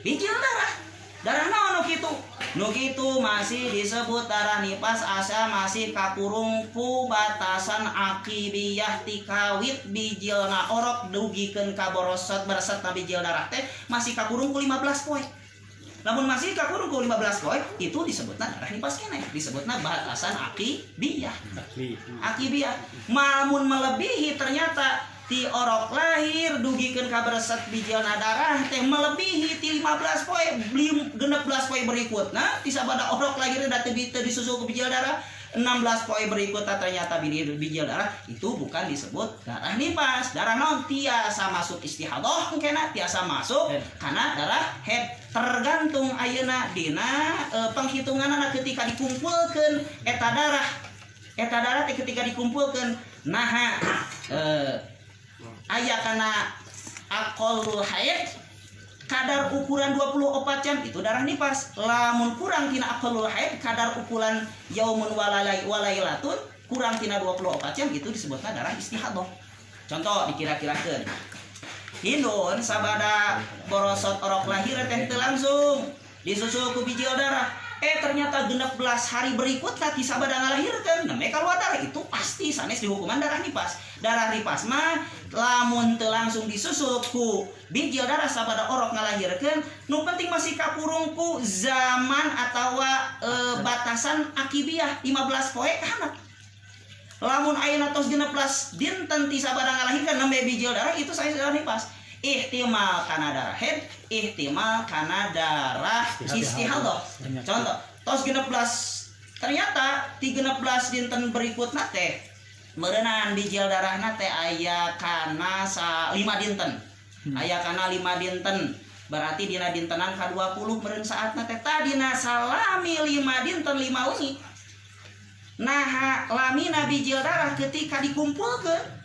bijil darah naon nu kitu masih disebut darah nifas asa masih kakurung ku batasan akibiyah tikawit bijilna orok dugikeun ka borosot beresatna bijil darah teh masih kakurung ku 15 poe. Lamun masih kakurung ku 15 poe itu disebutna darah nifas keneh, disebutna batasan akibiyah. Akibiyah. Lamun melebihi ternyata ti orok lahir dugikeun ka beresat bijilna darah teh melebihi ti 15 poe 16 poe berikutna ti sabada orok lahir da teu disusul ku bijil darah 16 poe berikutna ternyata bijil darah itu bukan disebut darah nifas. Darah naon tiasa masuk istihadah engkena tiasa masuk karena darah haid. Tergantung ayeuna dina penghitunganna ketika dikumpulkeun eta darah teh ketika dikumpulkeun naha aya kana aqallul haid kadar ukuran 24 jam itu darah nifas. Lamun kurang tina aqallul haid kadar ukuran yaumun walailatun kurang tina 24 jam itu disebutna darah istihadah. Contoh dikira-kirakeun hindun sabada borosot orok lahir teh teu langsung disusul ku bijil darah ternyata 16 hari berikutnya ti sabada ngalahirkeun namanya keluar darah itu pasti sanes dihukuman darah nifas. Darah nifas mah lamun teu langsung disusul ku bijil darah sabada orok ngalahirkeun nu penting masih kakurung ku zaman atawa batasan akibiyah 15 poe kana. Lamun ayeuna tos 16 dinten ti sabada ngalahirkeun nembe bijil darah itu sanes darah nifas. Ihtimal kana darah haid, ihtimal kana darah istihadah. Contoh, tos 16 ternyata 13 dinten berikutna teh meureunana bijil darahna teh aya kana 5 dinten. Aya kana 5 dinten. Berarti dina dintenan ka-20 meureun saatna teh tadina salami 5 dinten 5 wengi. Nah, lamina bijil darah ketika dikumpulkeun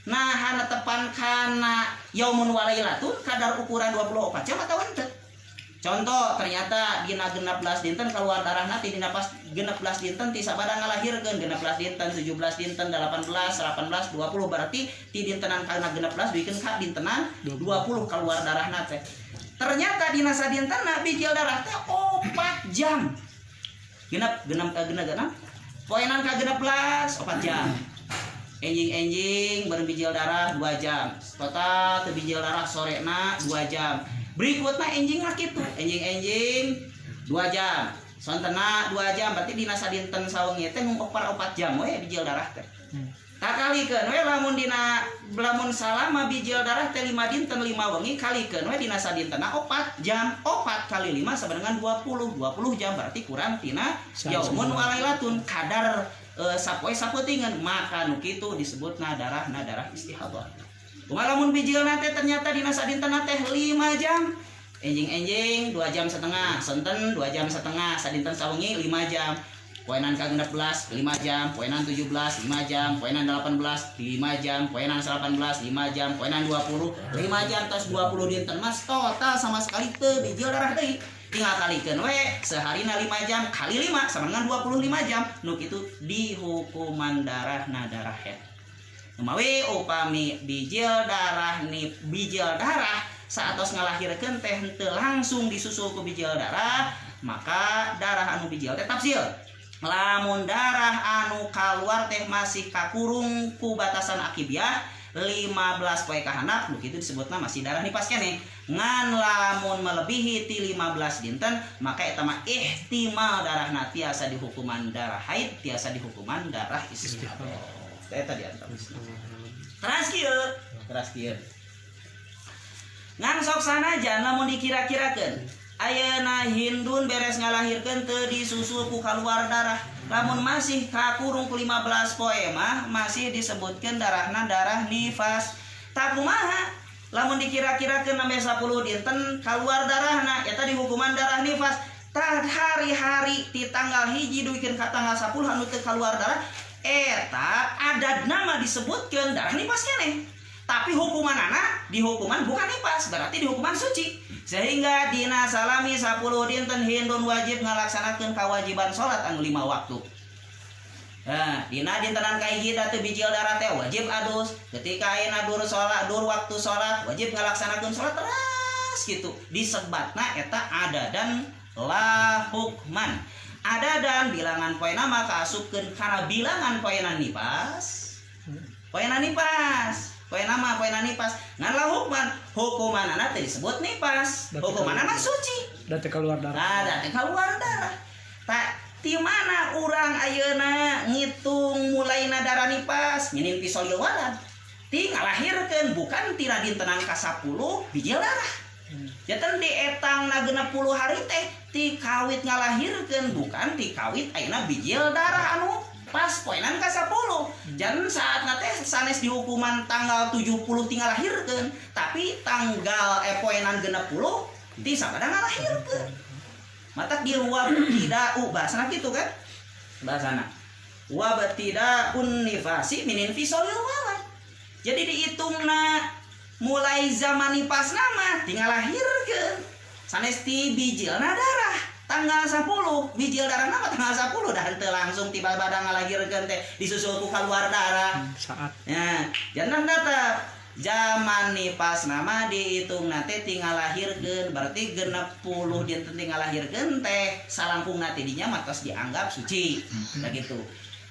nah netepan kana yaumun walailatun kadar ukuran 24 jam atau henteu. Contoh ternyata dina 16 dinten keluar darahna ti dina pas 16 dinten ti sabada ngalahirkeun 16 dinten 17 dinten 18 18 20 berarti ti dintenan kana 16 duikeun ka dintenan 20 keluar darahna teh. Ternyata dina sadintenna bijil darah teh 4 jam. Genep poenan ka 16 4 jam. Enjing berbijil darah 2 jam. Total teu bijil darah sorena 2 jam. Berikutna enjing mah kitu. Enjing 2 jam. Sontena 2 jam berarti dina sadinten sawengi teh mung 4 jam we bijil darah teh. Tak kalikeun we lamun salama bijil darah teh 5 dinten 5 wengi kalikeun we dina sadintena 4 jam. 4 kali 5 sama dengan 20 jam berarti kurang tina yaumun walailatun kadar sapoe saputingan maka nu kitu disebutna darah istihadah. Kumaha lamun bijilna teh ternyata dina sadintena teh 5 jam. Enjing 2 jam setengah, senten 2 jam setengah, sadinten sawengi 5 jam. Poenan ka 16 5 jam, poenan 17 5 jam, poenan 18 5 jam, poenan 18 5 jam, poenan 20 5 jam tos 20 dinten mas total sama sekali teu bijil darah deui. Tinggal kalikeun we seharina 5 jam kali 5 sama dengan 25 jam. Nu kitu dihukuman darahna darah haid. Umawi upami bijil darah saatos ngalahirkeun teh henteu langsung disusul ku bijil darah, maka darah anu bijil teh tafsil. Lamun darah anu kaluar teh masih kakurung ku batasan akibiyah 15 poe kahandap nu kitu disebutna masih darah nifas keneh. Ngan lamun melebihi ti 15 dinten maka eta mah ihtimal darahna tiasa dihukuman darah haid, tiasa dihukuman darah istihadah. Eta diantar. Teras kieu. Ngan sok sanajan lamun dikira-kirakeun ayeuna hindun beres ngalahirkeun teu disusul ku kaluar darah. Lamun masih kakurung ku 15 poe mah masih disebutkeun darahna darah nifas. Tak kumaha lamun dikira-kirakeun sampai 10 dinten keluar darahna eta dihukuman darah nifas. Tah hari-hari ti tanggal 1 duikeun ka tanggal 10 anu teu keluar darah eta adadna mah disebutkeun darah nifas keneh. Tapi hukumanana dihukuman bukan nifas, berarti dihukuman suci. Sehingga dina salami 10 dinten hindun wajib ngalaksanakeun kewajiban salat anu 5 waktu. Nah, dina dintenan kahiji teu bijil darah teh wajib adus. Ketika ayeuna dur waktu salat wajib ngalaksanakeun salat teras nipas gitu disebatna eta adadan la hukman. Adadan bilangan poena maka asupkeun kana bilangan poena nipas. Poena nipas. Poena nipas. Ngan la hukman, hukumanana teh disebut nipas. Hukumanana suci. Da teh keluar darah. Da teh keluar darah. Tak ti mana urang ayeuna ngitung mulaina darah nipas nyinin pisolil walad. Ti ngalahirkeun bukan ti radintenan ka 10 bijil darah. Jatan di etang na 60 hari teh ti kawit ngalahirkeun bukan ti kawit ayeuna bijil darah anu pas poenan ka 10. Jan saat teh sanes di hukuman tanggal 70 tinggal lahirkeun, tapi tanggal poenan 60 ti sabada ngalahirkeun. Mata di wa tidak bahasana kitu kan? Bahasana. Wa tidak nifasi minin fisolil walad. Jadi dihitungna mulai zaman nipas nama tinggal lahirkeun. Sanes ti bijilna darah tanggal 10 bijil darah nama tanggal 10 dah henteu langsung tiba badang ngalahirkeun teh disusul ku keluar darah Saat. Ya, jangan data zaman nipas nama dihitung nate tinggal lahirkeun berarti 60 dinten tinggal lahirkeun teh salangkung nate dinya matos dianggap suci. Begitu.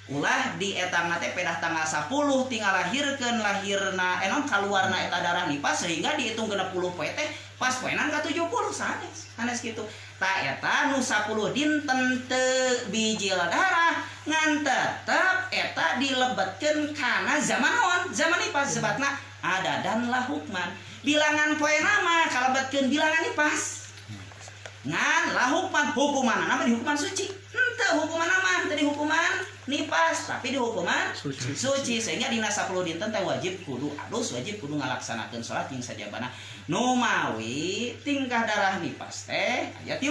Ulah di etang nate pedah tanggal 10 tinggal lahirkeun lahirna enon kaluarna eta darah nipas sehingga dihitung 60 poe teh pas poenan ka 70 sanes kitu. Ta eta nu 10 dinten teu bijil darah ngan tetep eta dilebetkeun kana zaman naon? Zaman nipas sebatna adadan la hukman. Bilangan poena mah kalebetkeun bilangan nipas. Ngan la hukman hukumanna mah di hukuman suci. Henteu hukuman mah teu di hukuman nipas tapi di hukuman suci sehingga dina 10 dinten teh wajib kudu alus wajib kudu ngalaksanakeun salat jeung sajabana nu mawi tingkah darah nipas teh aya 3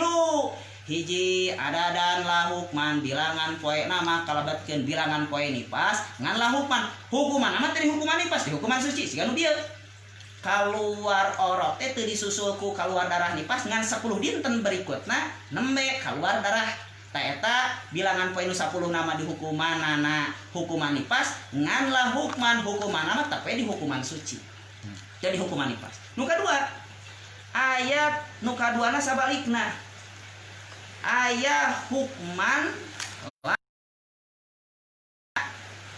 hiji adadan la hukman bilangan poe nama kalabatkeun bilangan poe nipas ngan la hukman hukuman mah teh di hukuman nipas di hukuman suci siga nu dieu kaluar orok teh teu disusul ku kaluar darah nipas ngan 10 dinten berikutna nembe kaluar darah ta eta bilangan poe nu 10 nama di hukumanana hukuman nipas ngan la hukman hukumanana tapi di hukuman suci. Jadi hukuman nipas. Nu kadua ayat nu kaduana sabalikna. Aya hukman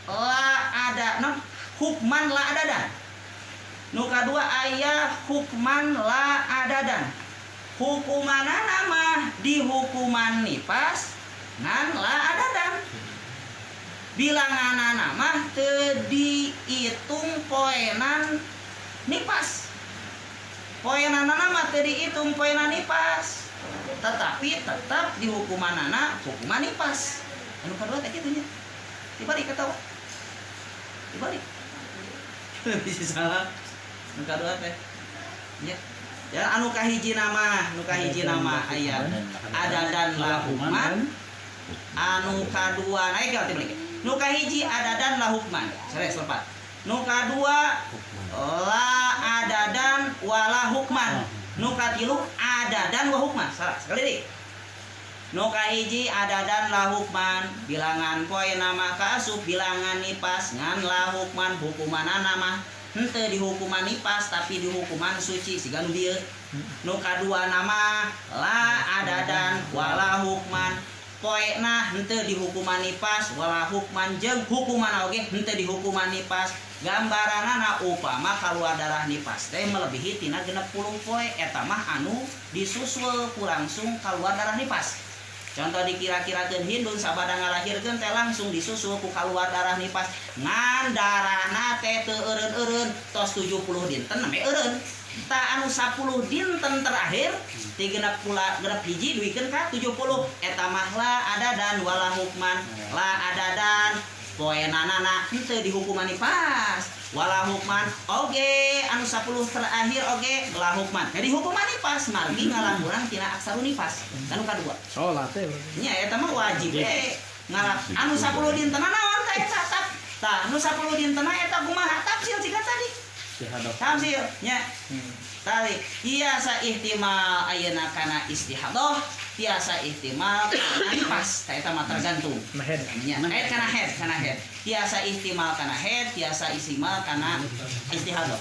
la ada nah hukman la adadan. Nu kadua aya hukman la adadan. Hukumanana mah di hukuman nipas ngan la adadan. Bilanganana mah teu diitung poenan nipas. Poenana mah teu diitung poenan nipas. Tetapi tetap di hukumanana hukuman nipas. Anu kadua teh kitu nya. Dibalik katawa. Dibalik. Bisa salah. Anu kadua teh. Nya. Ya anu kahiji nama aya adadan la hukman. Anu kadua naik teh balik. Nu kahiji adadan la hukman. Sares lepat. Nu kadua la adadan wala hukman. Nu katilu adadan wa hukman. Salah sekali deui. Nu kahiji adadan la hukman bilangan poe nama kaasup bilangan nipas ngan la hukman hukumanana mah henteu di hukuman nipas tapi di hukuman suci siga nu dieu. Nu kadua nama la adadan wala hukman poena henteu di hukuman nipas wala hukman jeung hukuman oge henteu di hukuman nipas. Gambaranana upama kaluar darah nipas teh melebihi tina 60 poe eta mah anu disusul ku langsung kaluar darah nipas. Contoh dikira-kirakeun hindun sabada ngalahirkeun teh langsung disusul ku kaluar darah nipas ngan darahna teh teu eureun-eureun tos 70 dinten name eureun. Ta anu 10 dinten terakhir ti genep hiji duikeun ka 70 eta mah la adadan wala hukman la adadan poenanana henteu di hukuman nipas wala hukman oge anu 10 terakhir oge la hukman. Jadi hukuman nipas margi ngalamurang tina aksarun nipas. Anu kadua. Salat teh. Nya eta mah wajib ngalap anu 10 dintenna naon tah eta tap. Tah nu 10 dintenna eta kumaha tafsir cika tadi. Tafsir nya. Tadi biasa ihtimal ayeuna kana istihadah, biasa ihtimal kana nipas. Tah eta mah tergantung. Nya kana head. Biasa ihtimal kana head, biasa ihtimal kana istihadah.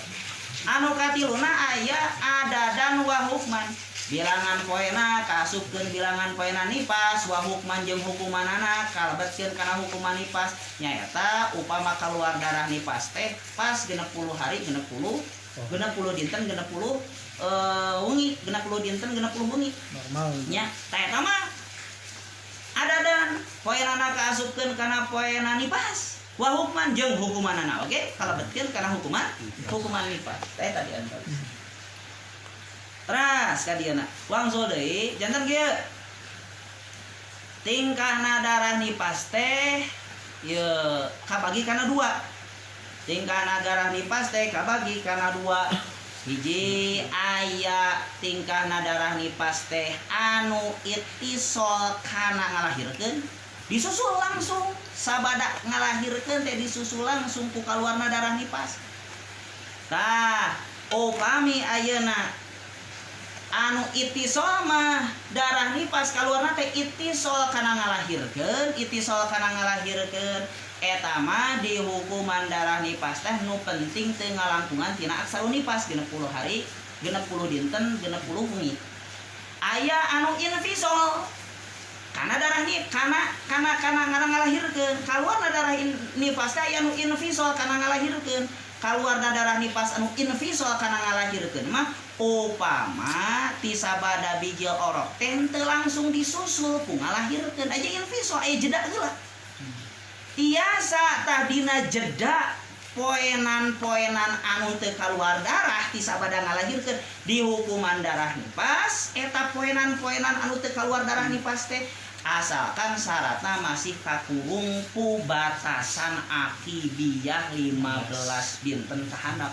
anu katiluna aya adadan wa hukman bilangan poena kasupkeun bilangan poena nifas wa hukman jeung hukumanana kalebetkeun kana hukuman nifas nyaeta upama kaluar darah nifas teh pas 60 hari 60 dinten 60 wengi 60 dinten 60 wengi normal nya tah eta mah adadan poenana kasupkeun kana poena nifas wa hukman jeung hukumanana oge kalebetkeun kana hukuman nifas tah eta diantara teras kadiana wangsul deui janten kieu tingkahna darah nifas teh ye kabagi kana dua tingkahna darah nifas teh kabagi kana dua hiji aya tingkahna darah nifas teh anu ittisol kana ngalahirkeun disusul langsung sabada ngalahirkeun teh disusul langsung ku kaluarna darah nifas tah upami ayeuna anu ittisol mah darah nifas kaluarna teh ittisol kana ngalahirkeun eta mah di hukuman darah nifas teh nu penting teu ngalangkungan tina aksaru nifas 60 hari 60 dinten 60 wengi aya anu infisol kana darah ni kana ngalahirkeun kaluarna darah nifas teh aya anu infisol kana ngalahirkeun kaluarna darah nifas anu infisol kana ngalahirkeun mah upama ti sabada bijil orok teh teu langsung disusul ku ngalahirkeun aja infisol aya jeda heula tiasa tah dina jeda poenan anu teu kaluar darah ti sabada ngalahirkeun di hukuman darah nifas eta poenan anu teu kaluar darah nifas teh asalkan syaratna masih kakurung ku batasan akibiyah 15 dinten kahandap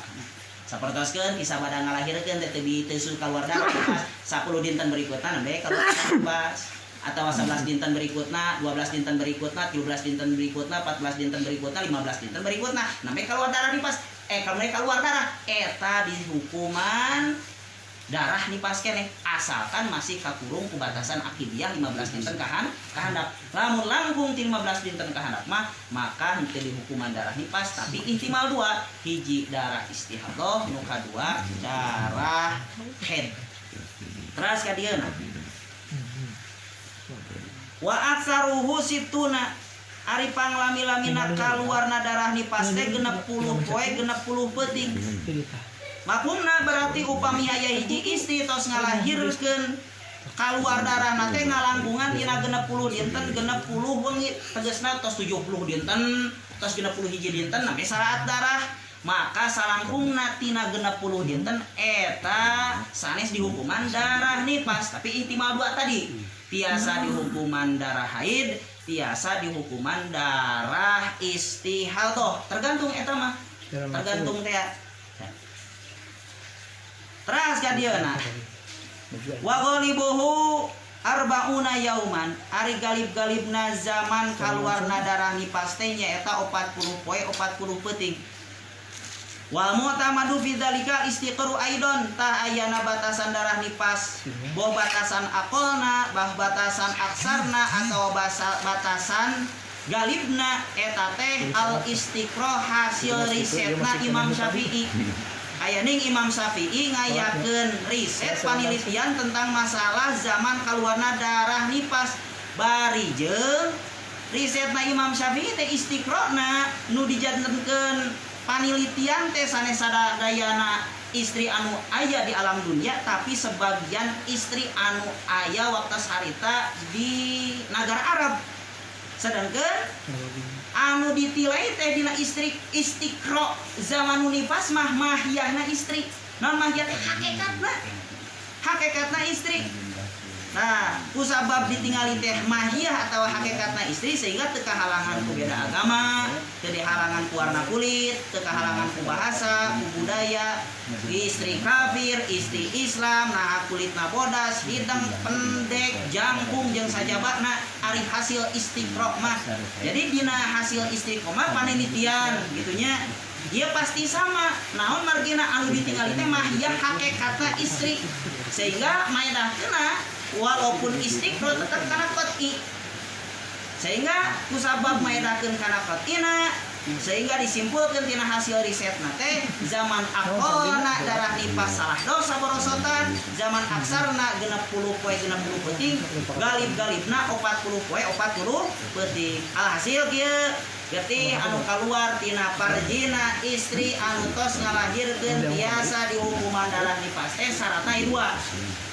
sapertoskeun ti sabada ngalahirkeun teh teu kaluar darah nifas 10 dinten berikutna nembe kaluar nifas atau 11 dinten berikutna 12 dinten berikutna 13 dinten berikutna 14 dinten berikutna 15 dinten berikutna nembe kaluar darah nifas keluar darah eta di hukuman darah nifas keneh asalkan masih kakurung ku batasan akibiyah 15 dinten kahandap lamun langkung ti 15 dinten kahandap mah maka henteu di hukuman darah nifas tapi ihtimal dua hiji darah istihadhah nu kadua darah haid teras ka dieuna wa aksaruhu situna ari panglami-lamina kaluarna darah nifas teh 60 poe 60 peuting makumna berarti upami aya hiji istri tos ngalahirkeun kaluar darahna teh ngalangkungan tina 60 dinten 60 wengi tegasna tos 70 dinten tos 60 hiji dinten namanya saat darah maka salangkungna tina 60 dinten eta sanes di hukuman darah nifas tapi ihtimal dua tadi tiasa di hukuman darah haid tiasa di hukuman darah istihadhah tergantung eta mah tergantung teh teras ka dieuna wa ghalibuhu arbauna yauman ari galib-galibna zaman kaluarna darah nifas teh nyaeta 40 poe 40 peuting wal mu'tamadu fi dzalika istiqru aidon tah ayana batasan darah nifas boh batasan aqolna bah batasan aksarna atau batasan galibna eta teh al istiqra hasil risetna Imam Syafi'i aya ning Imam Syafi'i ngayakeun riset panelitian tentang masalah zaman kaluarna darah nifas bari jeung risetna Imam Syafi'i teh istiqrona nu dijantenkeun panelitian teh sanes sadayana istri anu aya di alam dunia tapi sebagian istri anu aya waktu harita di negara Arab sedangkan anu ditilai teh dina istri istiqro zaman nifas mah mahiyahna istri non mahiyah teh hakikatna istri nah kusabab ditinggali teh mahiyah atau hakikatna istri sehingga teu kahalangan ku beda agama teu dihalangan ku warna kulit teu kahalangan ku bahasa ku budaya istri kafir istri Islam nah kulitna bodas hidang pendek jangkung jeung sajabana ari hasil istiqra mah jadi dina hasil istiqomah panelitian gitunya dia pasti sama naon margina anu ditinggali teh mahiyah hakikatna istri sehingga maedahkeuna walaupun istiqro tetap kana qat'i sehingga kusabab maedakeun kana qat'ina Sehingga disimpulkan tina hasil riset teh zaman akolna darah nifas salah dos saborosotan, zaman aksarna 60 poe 60 peuting, galib-galibna 40 poe 40 peuting. Alhasil kieu getih anu kaluar tina parjina istri anu tos ngalahirkeun biasa dihukuman darah nifas teh syaratna dua.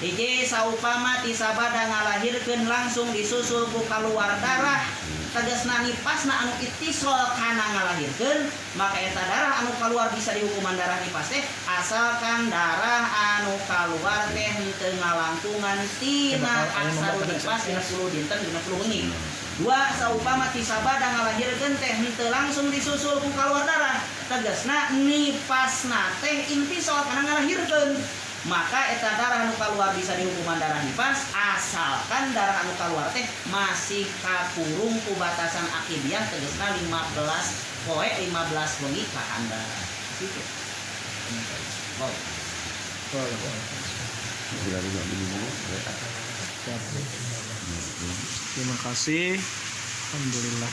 Hiji saupama ti sabada ngalahirkeun langsung disusul ku kaluar darah tegasna nifasna anu ittisol kana ngalahirkeun, maka eta darah anu kaluar bisa dihukuman darah nifas teh asalkan darah anu kaluar teh teu ngalangkungan tina aksarul nifas 10 dinten 50 wengi. Dua saupama ti sabada ngalahirkeun teh henteu langsung disusul ku kaluar darah, tegasna nifasna teh intisol kana ngalahirkeun, maka eta darah anu kaluar bisa dihukuman darah nifas asalkan darah anu kaluar teh masih kakurung ku batasan akibiyah, tegasna 15 poe 15 wengi ka handap. Kitu. Wow. Terima kasih. Alhamdulillah.